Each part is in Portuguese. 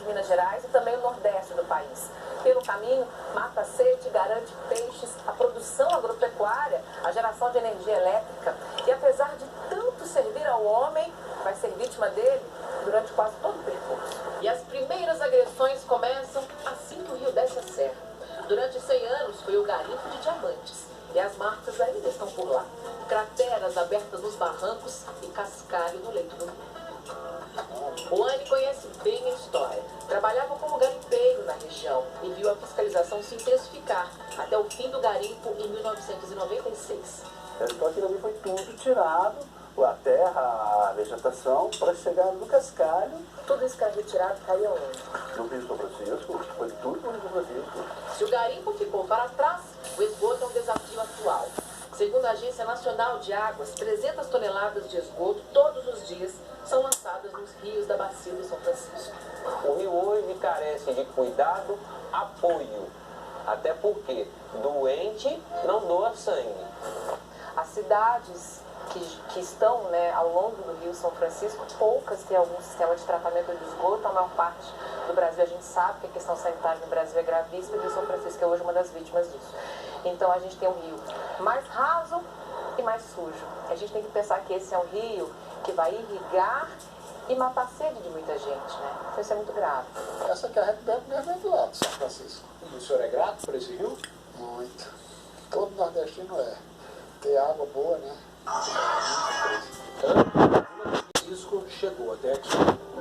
de Minas Gerais e também o nordeste do país. Pelo caminho, mata a sede, garante peixes, a produção agropecuária, a geração de energia elétrica. E apesar de tanto servir ao homem, vai ser vítima dele durante quase todo o percurso. E as primeiras agressões começam assim que o rio desce a serra. Durante 100 anos foi o garimpo de diamantes. E as marcas ainda estão por lá. Crateras abertas nos barrancos e cascalho no leito do rio. O Anne conhece bem a história. Trabalhava como garimpeiro na região e viu a fiscalização se intensificar até o fim do garimpo em 1996. Então aquilo ali foi tudo tirado, a terra, a vegetação, para chegar no cascalho. Tudo isso que era retirado caiu onde? No Rio São Francisco, foi tudo no Rio São Francisco. Se o garimpo ficou para trás, o esgoto é um desafio atual. Segundo a Agência Nacional de Águas, 300 toneladas de esgoto todos os dias são lançadas nos rios da bacia do São Francisco. O rio hoje carece de cuidado, apoio, até porque doente não doa sangue. As cidades que estão, né, ao longo do Rio São Francisco, poucas têm algum sistema de tratamento de esgoto. A maior parte do Brasil, a gente sabe que a questão sanitária no Brasil é gravíssima, e o Rio São Francisco é hoje uma das vítimas disso. Então a gente tem um rio mais raso e mais sujo. A gente tem que pensar que esse é um rio que vai irrigar e matar a sede de muita gente, né? Então isso é muito grave. Essa carreta mesmo é do lado de São Francisco. E o senhor é grato por esse rio? Muito. Todo nordestino é. Ter água boa, né? Francisco chegou até aqui.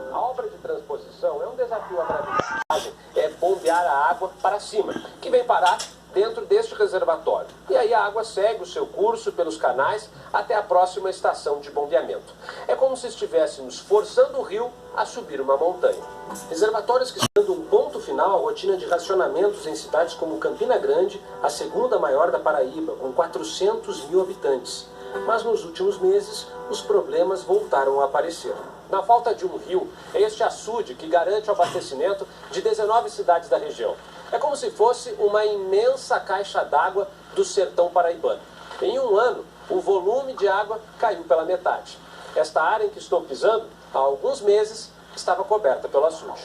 A obra de transposição é um desafio à gravidade, é bombear a água para cima, que vem parar dentro deste reservatório. E aí a água segue o seu curso pelos canais até a próxima estação de bombeamento. É como se estivéssemos forçando o rio a subir uma montanha. Reservatórios que estão dando um ponto final à rotina de racionamentos em cidades como Campina Grande, a segunda maior da Paraíba, com 400 mil habitantes. Mas nos últimos meses, os problemas voltaram a aparecer. Na falta de um rio, é este açude que garante o abastecimento de 19 cidades da região. É como se fosse uma imensa caixa d'água do sertão paraibano. Em um ano, o volume de água caiu pela metade. Esta área em que estou pisando, há alguns meses, estava coberta pelo açude.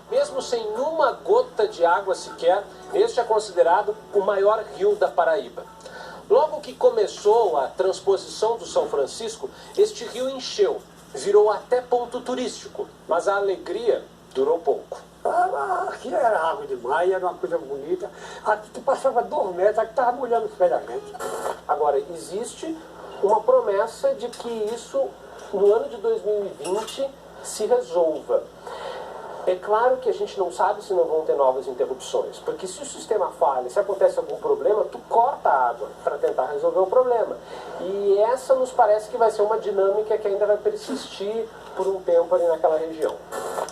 Mesmo sem uma gota de água sequer, este é considerado o maior rio da Paraíba. Logo que começou a transposição do São Francisco, este rio encheu, virou até ponto turístico, mas a alegria durou pouco. Aqui era água demais, era uma coisa bonita. Aqui tu passava 2 metros, aqui estava molhando os pés da gente. Agora, existe uma promessa de que isso, no ano de 2020, se resolva. É claro que a gente não sabe se não vão ter novas interrupções, porque se o sistema falha, se acontece algum problema, tu corta a água para tentar resolver o problema. E essa nos parece que vai ser uma dinâmica que ainda vai persistir por um tempo ali naquela região.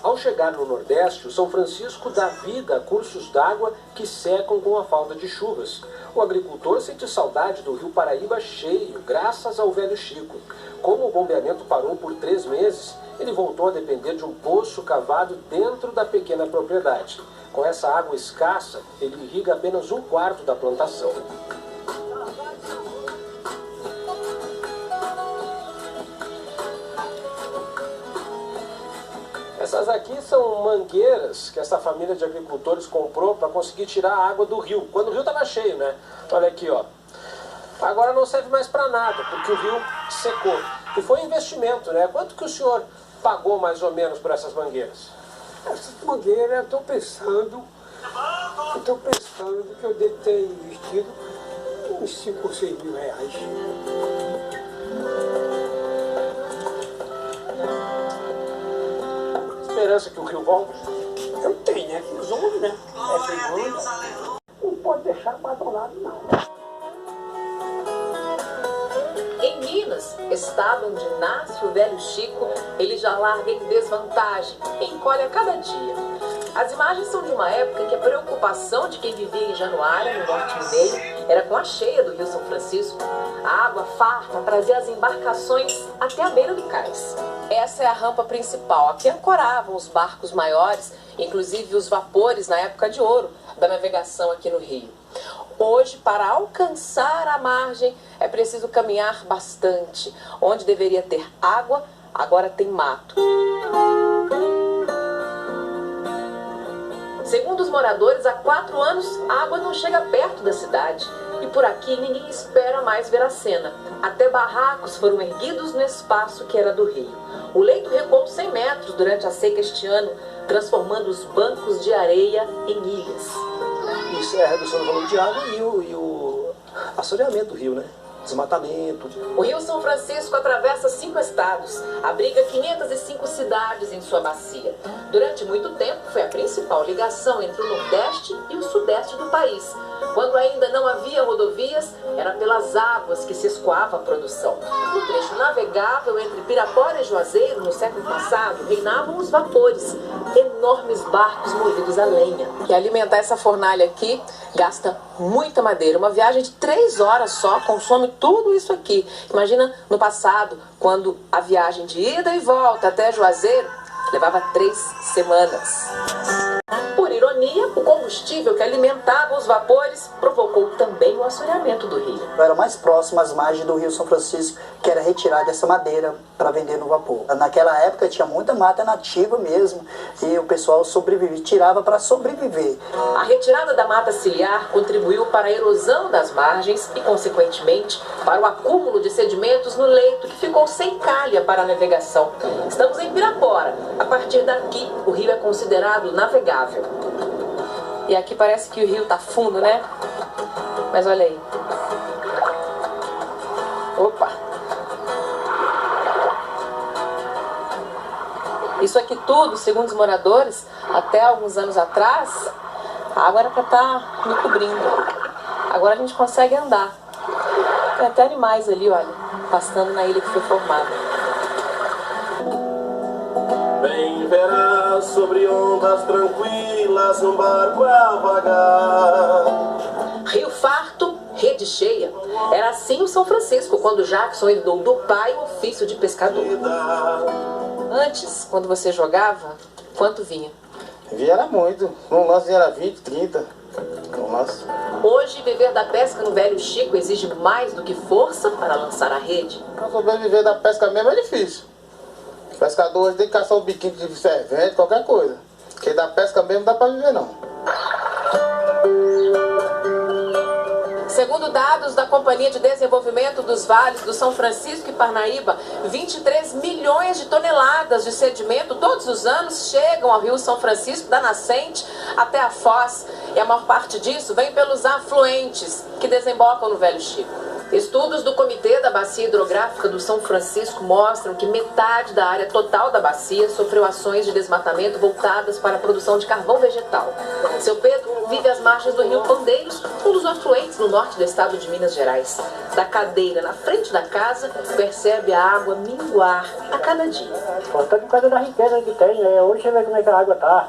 Ao chegar no Nordeste, o São Francisco dá vida a cursos d'água que secam com a falta de chuvas. O agricultor sente saudade do rio Paraíba cheio, graças ao velho Chico. Como o bombeamento parou por 3 meses, ele voltou a depender de um poço cavado dentro da pequena propriedade. Com essa água escassa, ele irriga apenas 1/4 da plantação. Essas aqui são mangueiras que essa família de agricultores comprou para conseguir tirar a água do rio, quando o rio estava cheio, né? Olha aqui, ó. Agora não serve mais para nada, porque o rio secou. E foi um investimento, né? Quanto que o senhor pagou mais ou menos por essas mangueiras? Essas mangueiras eu estou pensando que eu devo ter investido uns 5 ou 6 mil reais. Esperança que o rio volte? Eu tenho, né? Que os homens, né? Essa onda não pode deixar abandonado, não. Em Minas, estado onde nasce o velho Chico, ele já larga em desvantagem, encolhe a cada dia. As imagens são de uma época em que a preocupação de quem vivia em Januária, no norte mineiro, era com a cheia do Rio São Francisco. A água farta trazia as embarcações até a beira do cais. Essa é a rampa principal, aqui ancoravam os barcos maiores, inclusive os vapores na época de ouro da navegação aqui no Rio. Hoje, para alcançar a margem, é preciso caminhar bastante. Onde deveria ter água, agora tem mato. Segundo os moradores, há 4 anos a água não chega perto da cidade. E por aqui ninguém espera mais ver a cena. Até barracos foram erguidos no espaço que era do rio. O leito recuou 100 metros durante a seca este ano, transformando os bancos de areia em ilhas. Isso é a redução do volume de água e o assoreamento do rio, né? Desmatamento. O Rio São Francisco atravessa 5 estados, abriga 505 cidades em sua bacia. Durante muito tempo foi a principal ligação entre o Nordeste e o Sudeste do país. Quando ainda não havia rodovias, era pelas águas que se escoava a produção. No trecho navegável entre Pirapora e Juazeiro, no século passado, reinavam os vapores, enormes barcos movidos a lenha. E alimentar essa fornalha aqui gasta muita madeira. Uma viagem de 3 horas só consome tudo isso aqui. Imagina no passado, quando a viagem de ida e volta até Juazeiro levava 3 semanas. Por ironia, o combustível que alimentava os vapores provocou também o assoreamento do rio. Era mais próximo às margens do Rio São Francisco, que era retirada essa madeira para vender no vapor. Naquela época tinha muita mata nativa mesmo, e o pessoal sobrevivia, tirava para sobreviver. A retirada da mata ciliar contribuiu para a erosão das margens e, consequentemente, para o acúmulo de sedimentos no leito, que ficou sem calha para a navegação. Estamos em Pirapora. A partir daqui, o rio é considerado navegável. E aqui parece que o rio tá fundo, né? Mas olha aí. Opa! Isso aqui tudo, segundo os moradores, até alguns anos atrás, a água era para estar me cobrindo. Agora a gente consegue andar. Tem até animais ali, olha, pastando na ilha que foi formada. Bem verás sobre ondas tranquilas um barco a vagar. Rio farto, rede cheia. Era assim o São Francisco, quando Jackson herdou do pai o ofício de pescador. Antes, quando você jogava, quanto vinha? Vinha era muito. Um lance era 20, 30. Um lance. Hoje, viver da pesca no Velho Chico exige mais do que força para lançar a rede. Para sobreviver da pesca mesmo é difícil. O pescador hoje tem que caçar o biquinho de servente, qualquer coisa. Porque da pesca mesmo não dá para viver não. Segundo dados da Companhia de Desenvolvimento dos Vales do São Francisco e Parnaíba, 23 milhões de toneladas de sedimento todos os anos chegam ao Rio São Francisco, da nascente até a foz. E a maior parte disso vem pelos afluentes que desembocam no Velho Chico. Estudos do Comitê da Bacia Hidrográfica do São Francisco mostram que metade da área total da bacia sofreu ações de desmatamento voltadas para a produção de carvão vegetal. Seu Pedro vive às margens do Rio Pandeiros, um dos afluentes no norte do estado de Minas Gerais. Da cadeira na frente da casa, percebe a água minguar a cada dia. Está por causa da riqueza que tem, né? Hoje você vê como é que a água está.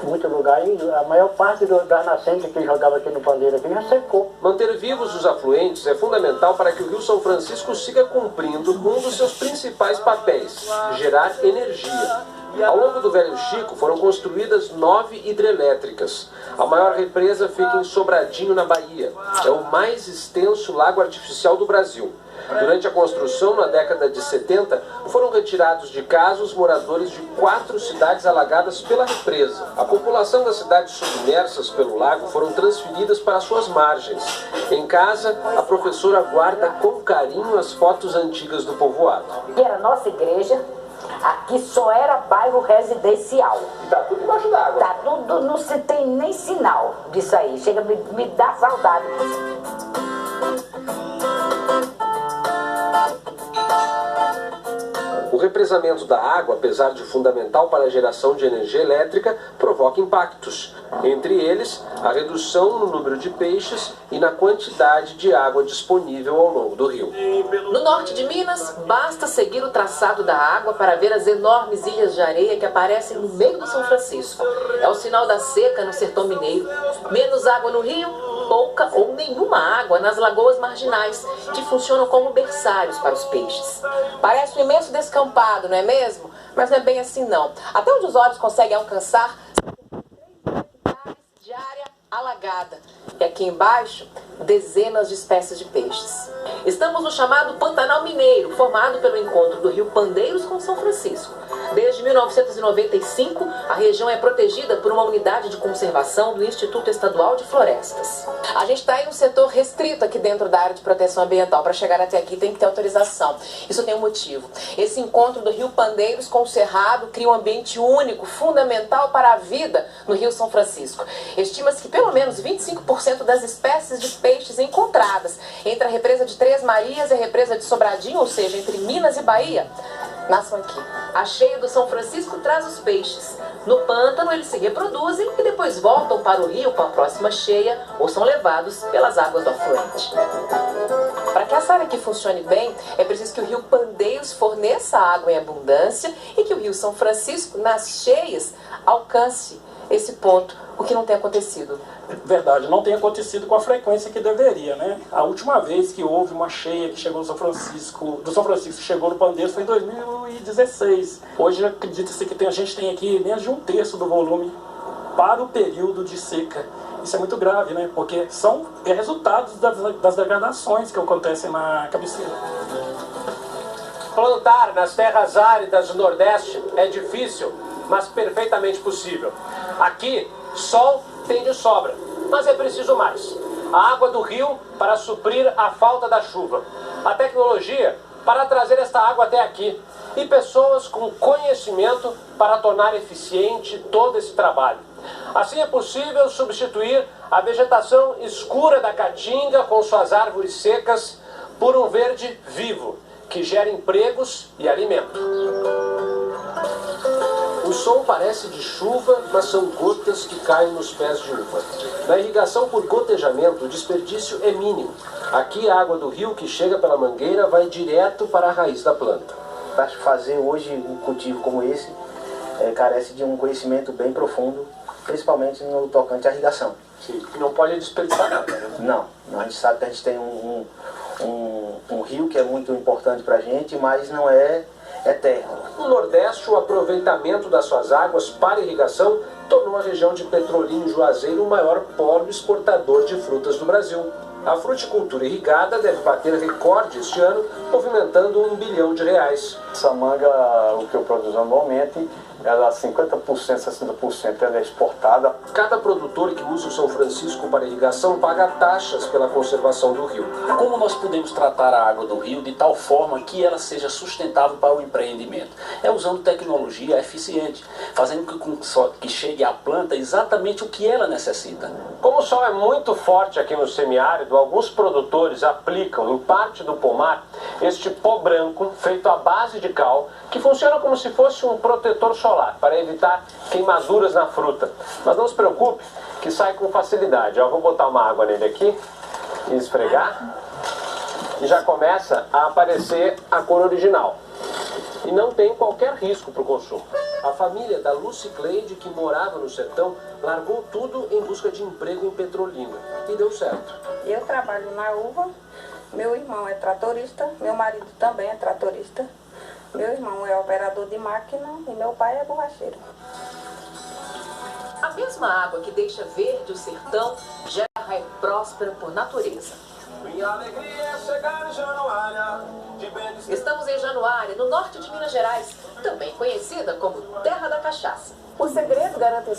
Muito lugar, e a maior parte das nascentes que jogava aqui no Pandeiro aqui já secou. Manter vivos os afluentes é fundamental para que o Rio São Francisco siga cumprindo um dos seus principais papéis, gerar energia. Ao longo do Velho Chico foram construídas 9 hidrelétricas. A maior represa fica em Sobradinho, na Bahia. É o mais extenso lago artificial do Brasil. Durante a construção, na década de 70, foram retirados de casa os moradores de 4 cidades alagadas pela represa. A população das cidades submersas pelo lago foram transferidas para suas margens. Em casa, a professora guarda com carinho as fotos antigas do povoado. Era a nossa igreja, aqui só era bairro residencial. E tá tudo embaixo d'água. Tá tudo, não se tem nem sinal disso aí. Chega, me dá saudade. O represamento da água, apesar de fundamental para a geração de energia elétrica, provoca impactos. Entre eles, a redução no número de peixes e na quantidade de água disponível ao longo do rio. No norte de Minas, basta seguir o traçado da água para ver as enormes ilhas de areia que aparecem no meio do São Francisco. É o sinal da seca no sertão mineiro. Menos água no rio, pouca ou nenhuma água nas lagoas marginais, que funcionam como berçários para os peixes. Parece um imenso descampado, não é mesmo? Mas não é bem assim não. Até onde os olhos conseguem alcançar, de área alagada. E aqui embaixo, dezenas de espécies de peixes. Estamos no chamado Pantanal Mineiro, formado pelo encontro do rio Pandeiros com São Francisco. Desde 1995, a região é protegida por uma unidade de conservação do Instituto Estadual de Florestas. A gente está em um setor restrito aqui dentro da área de proteção ambiental. Para chegar até aqui tem que ter autorização. Isso tem um motivo. Esse encontro do rio Pandeiros com o Cerrado cria um ambiente único, fundamental para a vida no Rio São Francisco. Estima-se que pelo menos 25% das espécies de peixes encontradas entre a represa de Três Marias e a represa de Sobradinho, ou seja, entre Minas e Bahia, nasçam aqui. A cheia do São Francisco traz os peixes. No pântano eles se reproduzem e depois voltam para o rio com a próxima cheia ou são levados pelas águas do afluente. Para que essa área aqui funcione bem, é preciso que o rio Pandeiros forneça água em abundância e que o rio São Francisco, nas cheias, alcance esse ponto, o que não tem acontecido. Verdade, não tem acontecido com a frequência que deveria, né? A última vez que houve uma cheia que chegou no São Francisco, chegou no Pandeiros foi em 2016. Hoje acredita-se que a gente tem aqui menos de 1/3 do volume para o período de seca. Isso é muito grave, né? Porque é resultado das degradações que acontecem na cabeceira. Plantar nas terras áridas do Nordeste é difícil, mas perfeitamente possível. Aqui, sol tem de sobra, mas é preciso mais. A água do rio para suprir a falta da chuva. A tecnologia para trazer esta água até aqui. E pessoas com conhecimento para tornar eficiente todo esse trabalho. Assim é possível substituir a vegetação escura da caatinga com suas árvores secas por um verde vivo, que gera empregos e alimento. O som parece de chuva, mas são gotas que caem nos pés de uva. Na irrigação por gotejamento, o desperdício é mínimo. Aqui a água do rio que chega pela mangueira vai direto para a raiz da planta. Para fazer hoje um cultivo como esse, carece de um conhecimento bem profundo, principalmente no tocante à irrigação. Sim, e não pode desperdiçar nada, né? Não, a gente sabe que a gente tem um rio que é muito importante para a gente, mas não é eterno. No Nordeste, o aproveitamento das suas águas para irrigação tornou a região de Petrolina e Juazeiro o maior polo exportador de frutas do Brasil. A fruticultura irrigada deve bater recorde este ano, movimentando R$1 bilhão. Essa manga, o que eu produzo anualmente, ela 50%, 60% ela é exportada. Cada produtor que usa o São Francisco para irrigação paga taxas pela conservação do rio. Como nós podemos tratar a água do rio de tal forma que ela seja sustentável para o empreendimento? É usando tecnologia eficiente, fazendo que chegue à planta exatamente o que ela necessita. Como o sol é muito forte aqui no semiárido, alguns produtores aplicam em parte do pomar este pó branco feito à base de cal, que funciona como se fosse um protetor solar para evitar queimaduras na fruta. Mas não se preocupe, que sai com facilidade. Eu vou botar uma água nele aqui e esfregar e já começa a aparecer a cor original. E não tem qualquer risco para o consumo. A família da Lucy Cleide, que morava no sertão, largou tudo em busca de emprego em Petrolina. E deu certo. Eu trabalho na uva, meu irmão é tratorista, meu marido também é tratorista. Meu irmão é operador de máquina e meu pai é borracheiro. A mesma água que deixa verde o sertão gera raia próspera por natureza. Minha alegria é chegar em Januária. Estamos em Januária, no norte de Minas Gerais, também conhecida como Terra da Cachaça. O segredo, garante